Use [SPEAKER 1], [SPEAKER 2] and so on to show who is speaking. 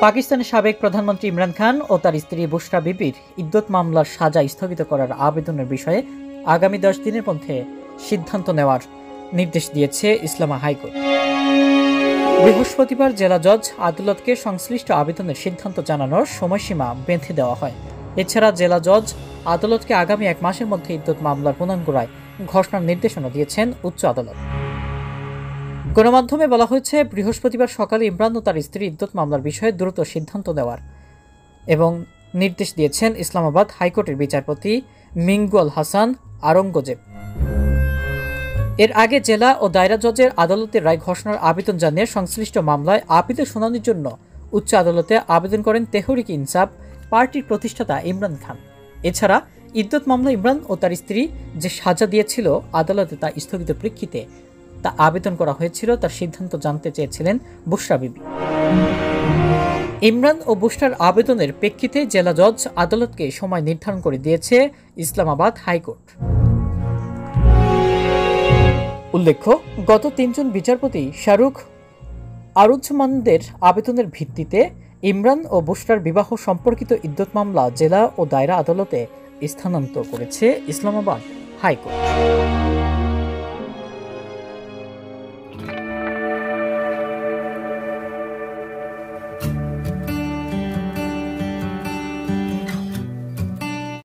[SPEAKER 1] পাকিস্তানের সাবেক প্রধানমন্ত্রী ইমরান খান ও তার স্ত্রী বুশরা বিবির ইদ্যত মামলার সাজা স্থগিত করার আবেদনের বিষয়ে আগামী 10 দিনের মধ্যে সিদ্ধান্ত নেওয়ার নির্দেশ দিয়েছে ইসলামা হাইকোর্ট। বৃহস্পতিবার জেলা জজ আদালতকে সংশ্লিষ্ট আবেদনের সিদ্ধান্ত জানানোর সময়সীমা বেঁধে দেওয়া হয়। এছাড়া জেলা জজ আদালতকে আগামী 1 মাসের মধ্যে ইদ্যত মামলার পূর্ণাঙ্গ রায় ঘোষণার নির্দেশনা দিয়েছেন উচ্চ আদালত। গণমাধ্যমে বলা হয়েছে, বৃহস্পতিবার সকালে ইমরান ও তার স্ত্রী ইদ্যত মামলার বিষয়ে দ্রুত সিদ্ধান্ত নেওয়ার এবং নির্দেশ দিয়েছেন ইসলামাবাদ হাইকোর্টের বিচারপতি মিঙ্গুল হাসান আরঙ্গজেব। এর আগে জেলা ও দায়রা জজের আদালতের রায় ঘোষণার আবেদন জানিয়ে সংশ্লিষ্ট মামলায় আপিলের শুনানির জন্য উচ্চ আদালতে আবেদন করেন তেহরিক ইনসাফ পার্টির প্রতিষ্ঠাতা ইমরান খান। এছাড়া ইদ্যত মামলা ইমরান ও তার স্ত্রী যে সাজা দিয়েছিল আদালতে তা স্থগিত প্রেক্ষিতে তা আবেদন করা হয়েছিল, তার সিদ্ধান্ত জানতে চেয়েছিলেন বুশরা বিবি। ইমরান ও বুশরার আবেদনের প্রেক্ষিতে জেলা জজ আদালতকে সময় নির্ধারণ করে দিয়েছে ইসলামাবাদ হাইকোর্ট। উল্লেখ্য, গত 3 জন বিচারপতি শাহরুখ আরুজ্জামানদের আবেদনের ভিত্তিতে ইমরান ও বুশরার বিবাহ সম্পর্কিত ইদ্যত মামলা জেলা ও দায়রা আদালতে স্থানান্তর করেছে ইসলামাবাদ হাইকোর্ট।